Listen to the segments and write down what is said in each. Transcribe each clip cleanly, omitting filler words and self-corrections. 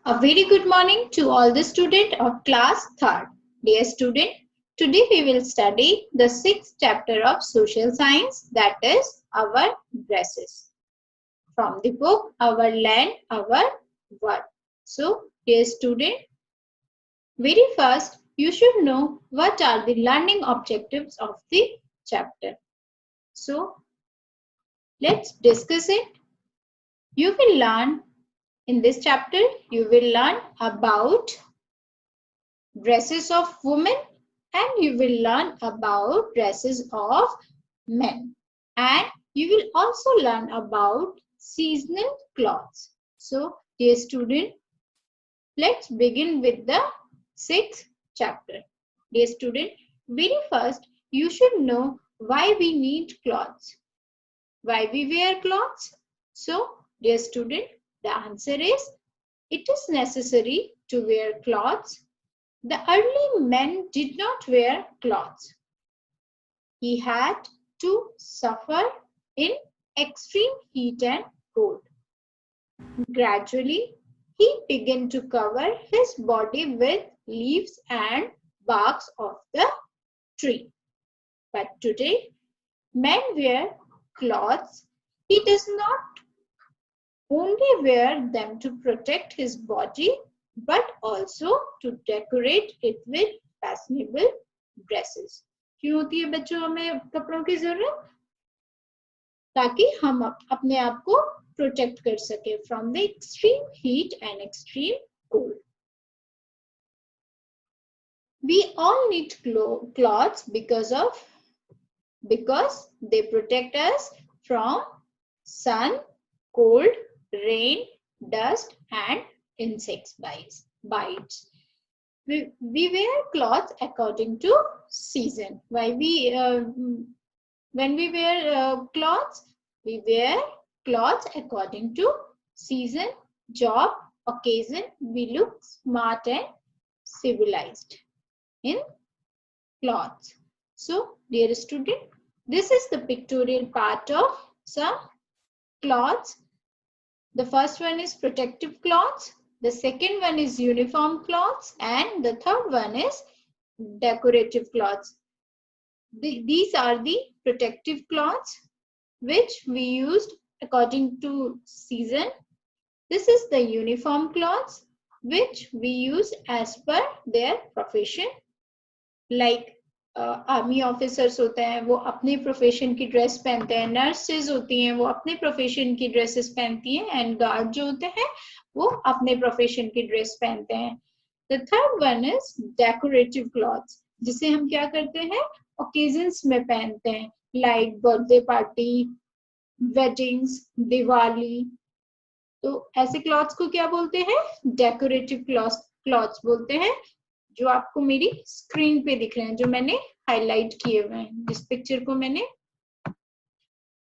A very good morning to all the students of class 3rd. Dear student, today we will study the 6th chapter of social science, that is our dresses, from the book Our Land, Our World. So, dear student, very first you should know what are the learning objectives of the chapter. So, let's discuss it. You will learn in this chapter, you will learn about dresses of women and you will learn about dresses of men, and you will also learn about seasonal clothes. So dear student, let's begin with the 6th chapter. Dear student, very first you should know why we need clothes, why we wear clothes. So dear student, the answer is it is necessary to wear clothes. The early men did not wear clothes. He had to suffer in extreme heat and cold. Gradually, he began to cover his body with leaves and barks of the tree. But today, men wear clothes. He does not only wear them to protect his body, but also to decorate it with fashionable dresses. क्यों होती है बच्चों हमें कपड़ों की जरूरत? ताकि हम अपने आप को प्रोटेक्ट कर सके from the extreme heat and extreme cold. We all need clothes because they protect us from sun, cold, rain, dust, and insects bites. We wear clothes according to season. When we wear clothes, we wear clothes according to season, job, occasion. We look smart and civilized in clothes. So, dear student, this is the pictorial part of some clothes. The first one is protective clothes, the second one is uniform clothes, and the third one is decorative clothes. These are the protective clothes which we used according to season. This is the uniform clothes which we use as per their profession. Like army officers होते हैं वो अपने profession की dress पहनते हैं, nurses होती हैं वो अपने प्रोफेशन की ड्रेसेस पहनती हैं, एंड गार्ड जो होते हैं वो अपने प्रोफेशन की ड्रेस पहनते हैं. The third one is decorative clothes, जिसे हम क्या करते हैं ओकेजन्स में पहनते हैं, like birthday party, weddings, Diwali. तो ऐसे क्लॉथ्स को क्या बोलते हैं? डेकोरेटिव क्लॉथ्स बोलते हैं, जो आपको मेरी स्क्रीन पे दिख रहे हैं, जो मैंने हाईलाइट किए हुए हैं, जिस पिक्चर को मैंने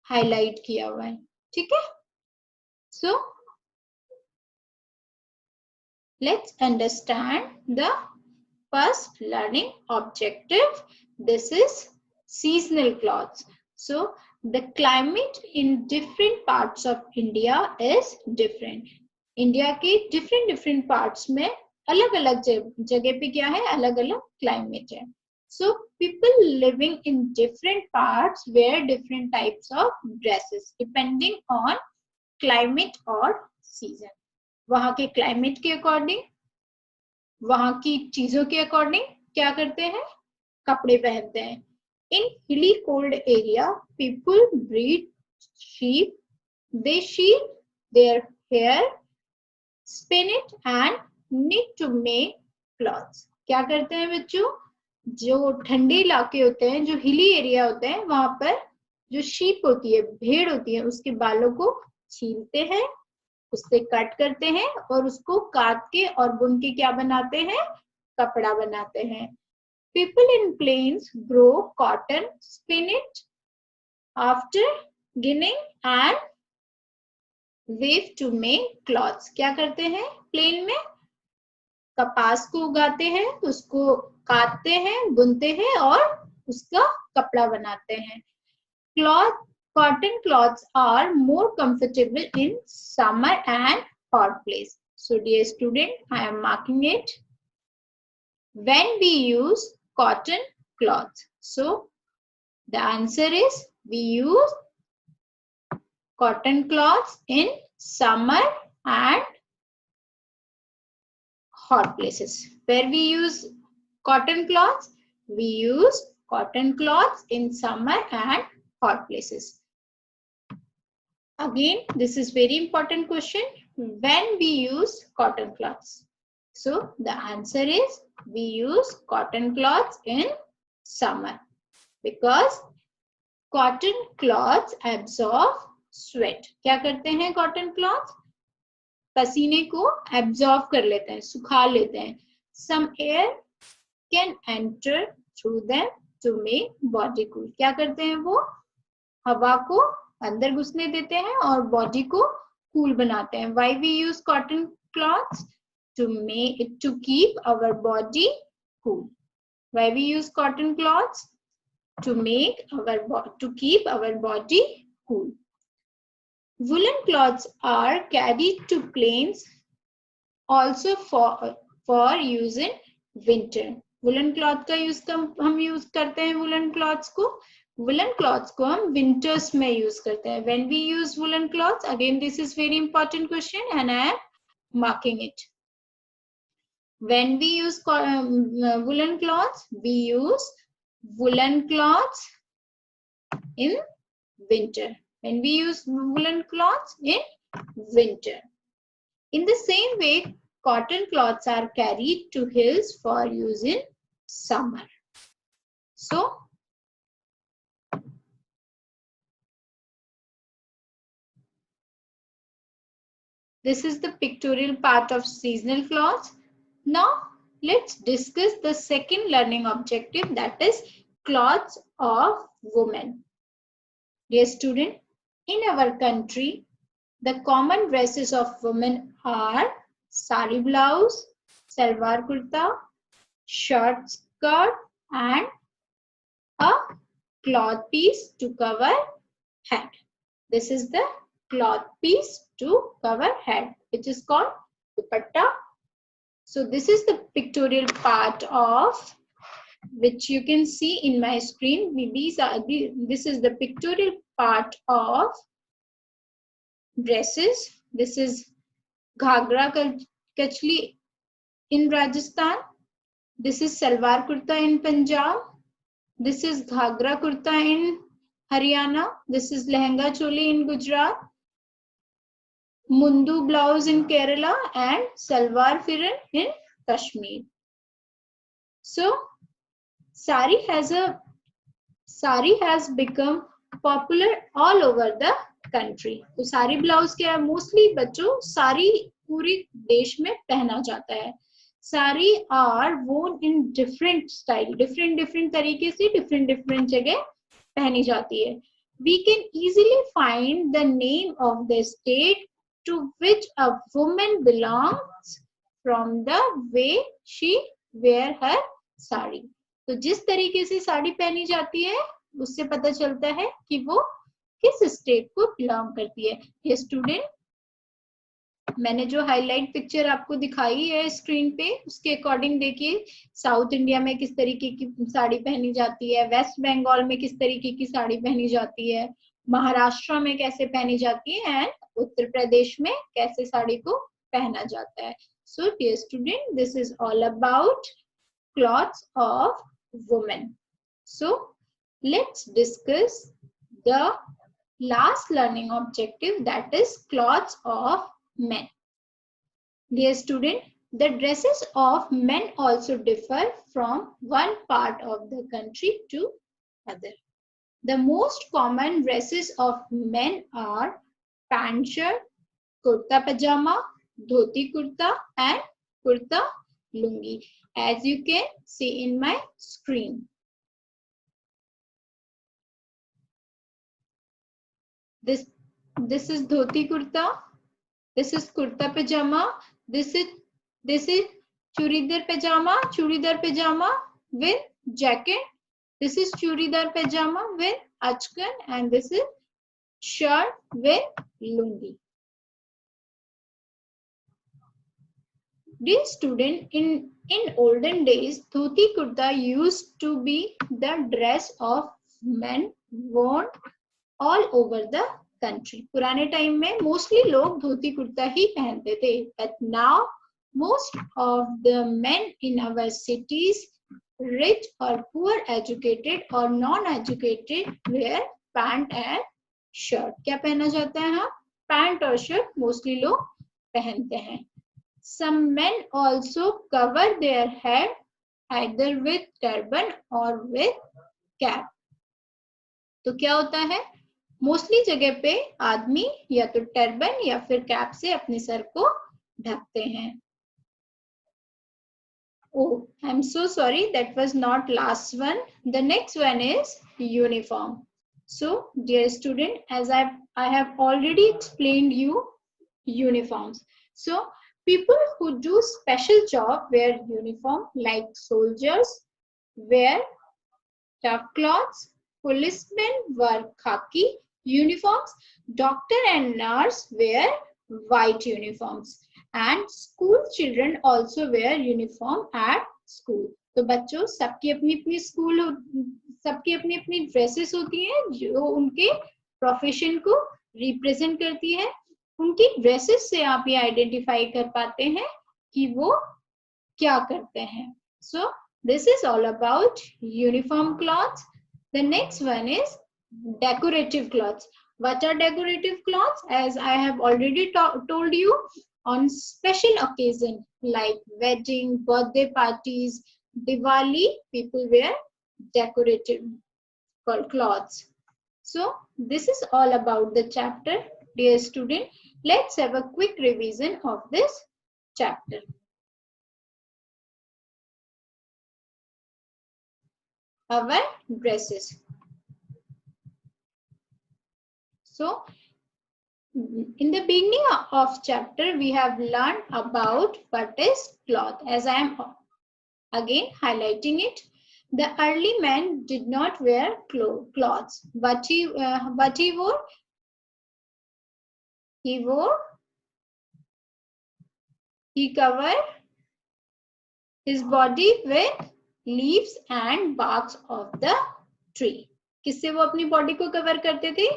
हाईलाइट किया हुआ है. ठीक है. So let's understand the first learning objective. This is seasonal clothes. So the climate in different parts of India is different. India के different parts में अलग अलग जगह पे क्या है, अलग अलग क्लाइमेट है. So people living in different parts wear different types of dresses depending on climate or season. वहां के क्लाइमेट के अकॉर्डिंग, वहां की चीजों के अकॉर्डिंग क्या करते हैं, कपड़े पहनते हैं. In hilly cold area, people breed sheep. They shear their hair, spin it and knit to make clothes. क्या करते हैं बच्चों, जो ठंडे इलाके होते हैं, जो हिली एरिया होते हैं, वहां पर जो शीप होती है, भेड़ होती है, उसके बालों को छीलते हैं, उससे कट करते हैं और उसको काट के और बुन के क्या बनाते हैं, कपड़ा बनाते हैं. People in plains grow cotton, spin it after ginning and weave to make cloths. क्या करते हैं, प्लेन में कपास को उगाते हैं, उसको काटते हैं, बुनते हैं और उसका कपड़ा बनाते हैं. Cotton cloths are more comfortable in summer and hot place. So dear student, I am marking it. When we use cotton cloth. So the answer is we use cotton cloths in summer and hot places. Where we use cotton cloths? We use cotton cloths in summer and hot places. Again, this is very important question. When we use cotton cloths? So the answer is we use cotton cloths in summer because cotton cloths absorb sweat. क्या करते हैं cotton cloths? पसीने को absorb कर लेते हैं, सुखा लेते हैं. Some air can enter through them to make body cool. क्या करते हैं वो? हवा को अंदर घुसने देते हैं और बॉडी को कूल बनाते हैं. Why we use cotton cloths? To keep our body cool. Why we use cotton cloths? To keep our body cool. Woolen cloths are carried to plains also for use in winter. Woolen cloth का use हम use करते हैं. woolen cloths को हम winters में use करते हैं. When we use woolen cloths, again this is very important question and I am marking it. When we use woolen cloths, we use woolen cloths in winter. When we use woolen cloths in winter. In the same way, cotton cloths are carried to hills for use in summer. So, this is the pictorial part of seasonal cloths. Now, let's discuss the second learning objective, that is clothes of women. Dear student, in our country, the common dresses of women are sari blouse, salwar kurta, short skirt and a cloth piece to cover head. This is the cloth piece to cover head, which is called dupatta. So this is the pictorial part of which you can see in my screen. This is the pictorial part of dresses. This is Ghagra Kachli in Rajasthan. This is Salwar Kurta in Punjab. This is Ghagra Kurta in Haryana. This is Lehenga Choli in Gujarat. Mundu blouse in Kerala and Salwar Firan in Kashmir. So, sari has become popular all over the country. तो सारी blouse क्या है? Mostly बच्चों सारी पूरी देश में पहना जाता है. सारी are worn in different style, different तरीके से different जगह पहनी जाती है. We can easily find the name of the state to which a woman belongs from the way she wear her sari. तो जिस तरीके से साड़ी पहनी जाती है उससे पता चलता है कि वो किस स्टेट को बिलोंग करती है. ये स्टूडेंट, मैंने जो हाईलाइट पिक्चर आपको दिखाई है स्क्रीन पे उसके अकॉर्डिंग देखिए साउथ इंडिया में किस तरीके की साड़ी पहनी जाती है, वेस्ट बंगाल में किस तरीके की साड़ी पहनी जाती है, महाराष्ट्र में कैसे पहनी जाती है एंड उत्तर प्रदेश में कैसे साड़ी को पहना जाता है. So dear student, this is all about clothes of women. So let's discuss the last learning objective, that is clothes of men. Dear student, the dresses of men also differ from one part of the country to other. The most common dresses of men are pant shirt, kurta pajama, dhoti kurta and kurta lungi, as you can see in my screen. This is dhoti kurta, this is kurta pajama, this is churidar pajama with jacket, this is churidar pajama with achkan and this is shirt with lungi. Dear student, in olden days, dhoti kurta used to be the dress of men worn all over the country. पुराने time में mostly लोग धोती कुर्ता ही पहनते थे. But now most of the men in our cities, rich or poor, educated or non-educated, wear pant and shirt. क्या पहना जाता है? हाँ, पैंट और शर्ट मोस्टली लोग पहनते हैं. Some men also cover their head either with turban or with cap. तो क्या होता है? मोस्टली जगह पे आदमी या तो टर्बन या फिर कैप से अपने सर को ढकते हैं. Oh, I'm so sorry, that was not last one. The next one is uniform. So, dear student, as I have already explained you uniforms. So, people who do special job wear uniform, like soldiers wear tough cloths, policemen wear khaki uniforms, doctor and nurse wear white uniforms, and school children also wear uniform at school. तो बच्चों, सबकी अपनी अपनी school, सबकी अपनी अपनी dresses होती हैं जो उनके प्रोफेशन को रिप्रेजेंट करती है. उनकी ड्रेसेस से आप ये आइडेंटिफाई कर पाते हैं कि वो क्या करते हैं. So this is all about uniform clothes. The next one is decorative clothes. What are decorative clothes? As I have already told you, on special occasion like wedding, birthday parties, Diwali, people wear decorative clothes. So this is all about the chapter. Dear student, let's have a quick revision of this chapter. Our dresses. So in the beginning of chapter, we have learned about what is cloth. As I am again highlighting it, the early man did not wear clothes. But he wore? He covered his body with leaves and barks of the tree. किससे वो अपनी body को cover करते थे?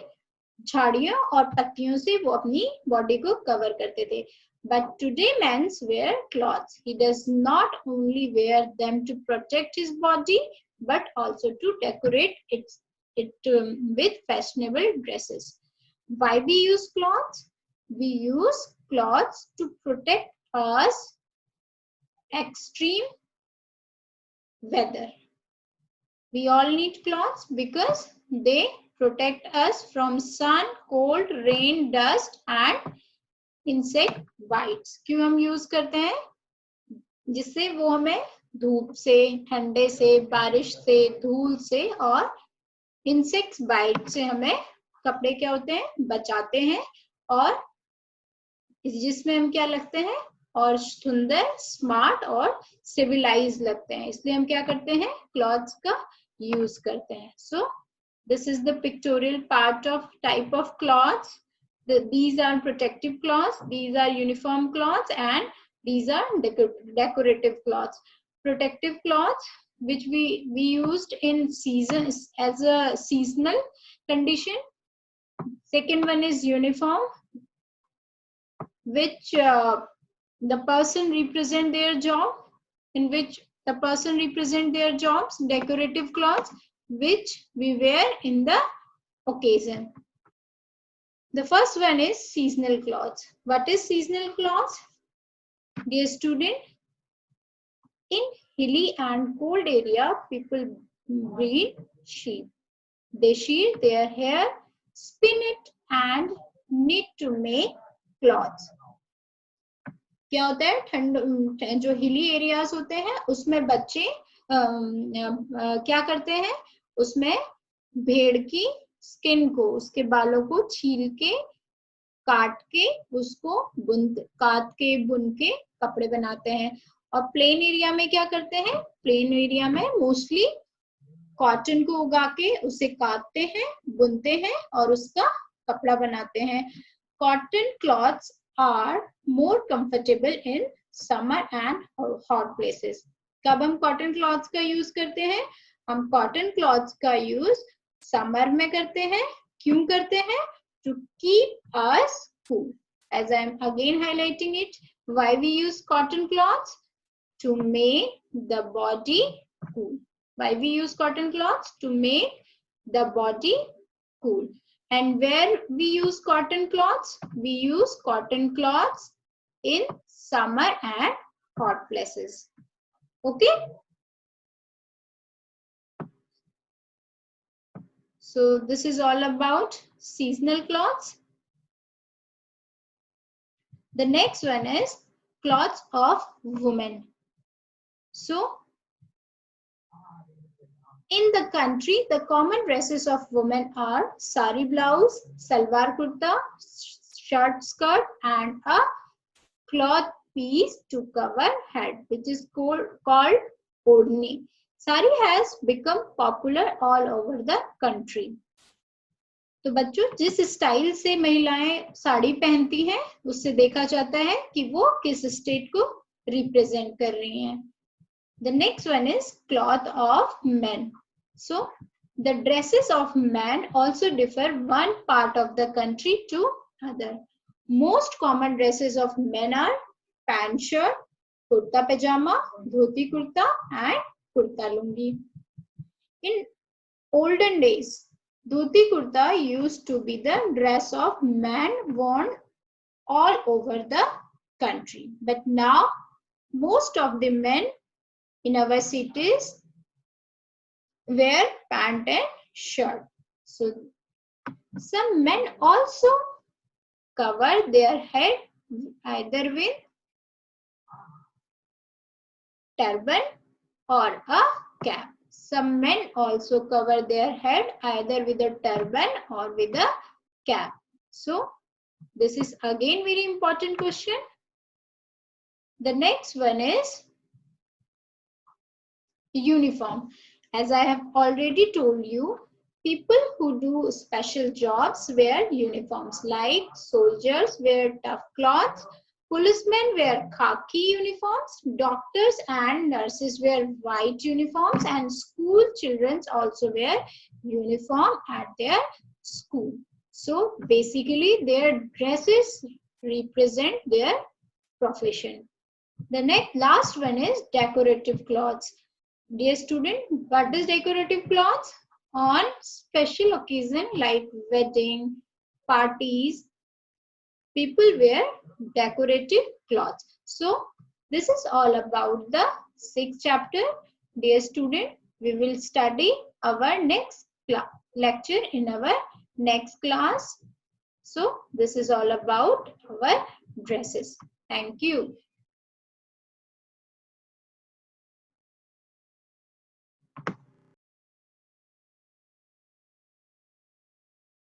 झाड़ियों और पत्तियों से वो अपनी बॉडी को कवर करते थे. But today men wear clothes. He does not only wear them to protect his body, but also to decorate it with fashionable dresses. Why we use clothes? We use clothes to protect us extreme weather. We all need clothes because they protect us from sun, cold, rain, dust and insect bites. क्यों हम use करते हैं? जिससे वो हमें धूप से, ठंडे से, बारिश से, धूल से और इंसेक्ट्स बाइट से हमें कपड़े क्या होते हैं? बचाते हैं और जिसमें हम क्या लगते हैं? और सुंदर, स्मार्ट और सिविलाइज लगते हैं. इसलिए हम क्या करते हैं? क्लॉथ्स का यूज करते हैं. सो this is the pictorial part of type of cloths. These are protective cloths, these are uniform cloths, and these are decorative cloths. Protective cloths which we used in seasons as a seasonal condition. Second one is uniform, which the person represent their job, in which the person represent their jobs. Decorative cloths which we wear in the occasion. The first one is seasonal clothes. What is seasonal clothes? Dear student, in hilly and cold area, people breed sheep. They shear their hair, spin it and knit to make cloths. क्या होता है? ठंड जो hilly areas होते हैं उसमें बच्चे क्या करते हैं? उसमें भेड़ की स्किन को, उसके बालों को छील के, काट के, उसको बुन के कपड़े बनाते हैं. और प्लेन एरिया में क्या करते हैं? प्लेन एरिया में मोस्टली कॉटन को उगा के उसे काटते हैं, बुनते हैं और उसका कपड़ा बनाते हैं. Cotton clothes are more comfortable in summer and hot places. कब हम cotton cloths का use करते हैं? हम cotton cloths का use summer में करते हैं. क्यों करते हैं? To keep us cool. As I am again highlighting it, why we use cotton cloths? To make the body cool. Why we use cotton cloths? To make the body cool. And where we use cotton cloths? We use cotton cloths in summer and hot places. Okay? So this is all about seasonal cloths. The next one is clothes of women. So in the country, the common dresses of women are sari blouse, salwar kurta, short skirt, and a cloth piece to cover head, which is called odhni. Sari has become popular all over the country. तो बच्चों जिस style से महिलाएं साड़ी पहनती हैं उससे देखा जाता है कि वो किस स्टेट को रिप्रेजेंट कर रही हैं. The next one is cloth of men. So the dresses of men also differ one part of the country to other. Most common dresses of men are pant shirt, kurta pajama, dhoti kurta, and kurta lungi. In olden days, dhoti kurta used to be the dress of men worn all over the country. But now most of the men in our cities wear pant and shirt. So some men also cover their head either with turban or a cap. Some men also cover their head either with a turban or with a cap. So this is again very important question. The next one is uniform. As I have already told you, people who do special jobs wear uniforms, like soldiers wear tough cloths, policemen wear khaki uniforms, doctors and nurses wear white uniforms, and school children also wear uniform at their school. So basically their dresses represent their profession. The last one is decorative clothes. Dear student, what is decorative clothes? On special occasion like wedding, parties, people wear decorative clothes. So this is all about the 6th chapter. Dear student, we will study our next lecture in our next class. So this is all about our dresses. Thank you.